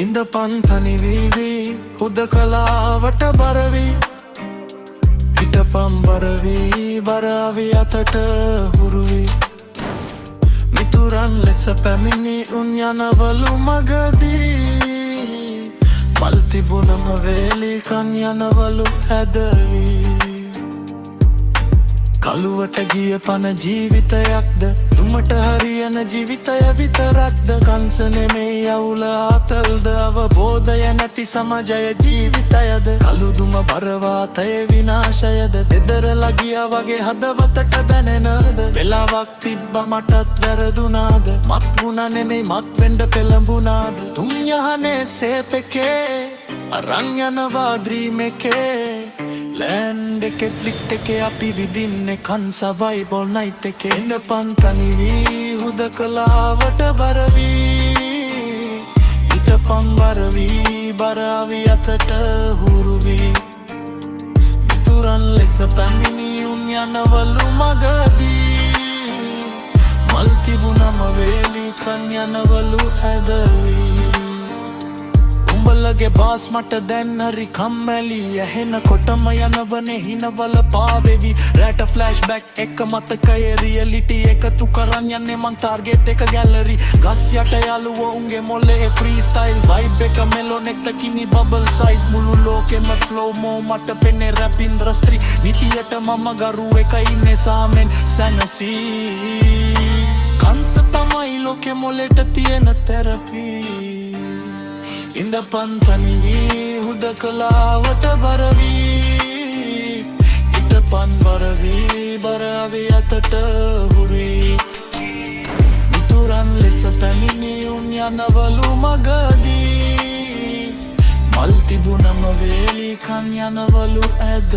ඉඳපන් තනි වී හුදකලාවට බරවි හිටපම් බරවී බරාවි අතට හුරුවි මිතුරන් ලෙස පැමිණි උන් යනවලු මගදී මල් තිබුණම වේලි කන් යනවලු හැදවී කළුවට ගිය පන ජීවිතයක්ද දුමට හරියන ජීවිතය විතරක්ද කංස නෙමේ යවුල ආතල්ද අවබෝධය නැති සමාජය ජීවිතයද කළුදුම බරවාතය විනාශයද දෙදරලා ගියා වගේ හදවතට දැනෙනද වෙලාවක් තිබ්බ මටත් වැරදුනාද මත් වුණා නෙමේ මත් වෙන්න පෙළඹුණාද තුන් යහනේ සේපකේ අරන් යනවා ඩ්‍රීම් එකේ ලෑන්ඩ් එකේ ෆ්ලික්ට් එකේ අපි විදින්නේ කන් සර්වයිවල් නයිට් එකේ ඉඳපන් තනි වී හුදකලාවට බරවී හිටපන් බරවී බරාවි අතට හුරුවී මිතුරන් ලෙස පැමිණි උන් යනවලු මගදී මල් තිබුණම වේලි කන් යනවලු හැදවී උඹලගේ බාස් මට දැන් හරි කම්මැලි ඇහෙන කොටම යනවනේ හිනවල පාවෙවි රැට ෆ්ලෑෂ්බැක් එක මතකයේ රියලිටි එකතු කරන් යන්නේ මං ටාර්ගෙට් එක ගැලරි ගස් යට යාළුවෝ උන්ගේ මොලේ ෆ්‍රී ස්ටයිල් වයිබ් එක මෙලොන් එක කිනි බබල් සයිස් මුළු ලෝකෙම ස්ලෝමෝ මට පෙන්නේ රැප් ඉන්ඩස්ට්‍රි නිතියට මම ගරු එක ඉන්නේ සාමෙන් සැනසී කංස තමයි ලෝකෙ මොලේට තියෙන තෙරපි ඉඳපන් තනි වී හුදකලාවට බරවී හිටපන් බරවී බරාවි අතට හුරුවී මිතුරන් ලෙස පැමිණි උන් යනවලු මගදී මල් තිබුණම වේලි කන් යනවලු ඇද